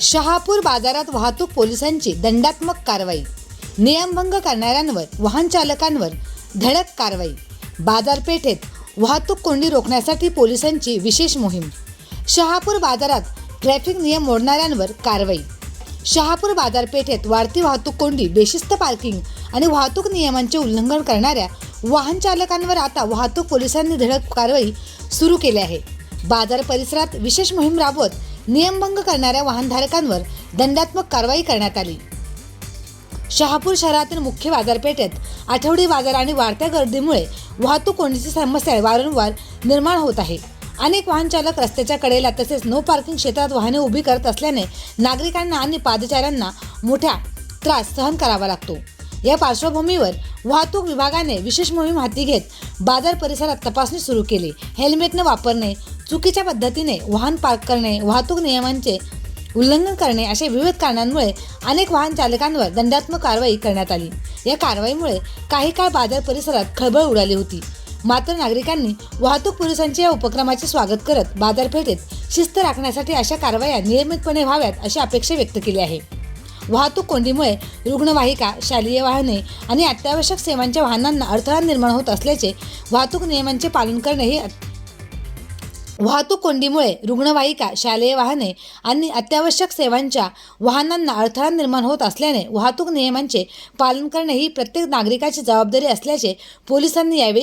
शहापूर बाजारात वाहतूक पोलिसांची दंडात्मक कारवाई। नियमभंग करणाऱ्यांवर वाहन चालकांवर धडक कारवाई। बाजारपेठेत वाहतूक कोंडी रोखण्यासाठी पोलिसांची विशेष मोहीम। शहापूर बाजारात ट्रॅफिक नियम मोडणाऱ्यांवर कारवाई। शहापूर बाजारपेठेत वाढती वाहतूक कोंडी, बेशिस्त पार्किंग आणि वाहतूक नियमांचे उल्लंघन करणाऱ्या वाहन चालकांवर आता वाहतूक पोलिसांनी धडक कारवाई सुरू केली आहे। बाजार परिसरात विशेष मोहीम राबवत नियमभंग करणाऱ्या वाहनधारकांवर दंडात्मक कारवाई करण्यात आली। शहापूर शहरातील मुख्य बाजारपेठेत आठवडी बाजार आणि वाढत्या गर्दीमुळे वाहतूक कोंडीची समस्या वारंवार निर्माण होत आहे। अनेक वाहन चालक रस्त्याच्या कडेला तसेच नो पार्किंग क्षेत्रात वाहने उभी करत असल्याने नागरिकांना आणि पादचाऱ्यांना मोठा त्रास सहन करावा लागतो। या पार्श्वभूमीवर वाहतूक विभागाने विशेष मोहीम हाती घेत बाजार परिसरात तपासणी सुरू केली। हेल्मेट न वापरणे, चुकीच्या पद्धतीने वाहन पार्क करणे, वाहतूक नियमांचे उल्लंघन करणे अशा विविध कारणांमुळे अनेक वाहन चालकांवर दंडात्मक कारवाई करण्यात आली। या कारवाईमुळे काही काळ बाजार परिसरात खळबळ उडाली होती। मात्र नागरिकांनी वाहतूक पोलिसांच्या या उपक्रमाचे स्वागत करत बाजारपेठेत शिस्त राखण्यासाठी अशा कारवाया नियमितपणे व्हाव्यात अशी अपेक्षा व्यक्त केली आहे। वाहतूक कोंडीमुळे रुग्णवाहिका, शालेय वाहने आणि अत्यावश्यक सेवांच्या वाहनांना अडथळा निर्माण होत असल्याचे वाहतूक नियमांचे पालन करणे हे वाहतूक कोंडीमुळे रुग्णवाहिका, शालेय वाहने आणि अत्यावश्यक सेवांच्या वाहनांना अडथळा निर्माण होत असल्याने वाहतूक नियमांचे पालन करणे ही प्रत्येक नागरिकाची जबाबदारी असल्याचे पोलिसांनी यावेळी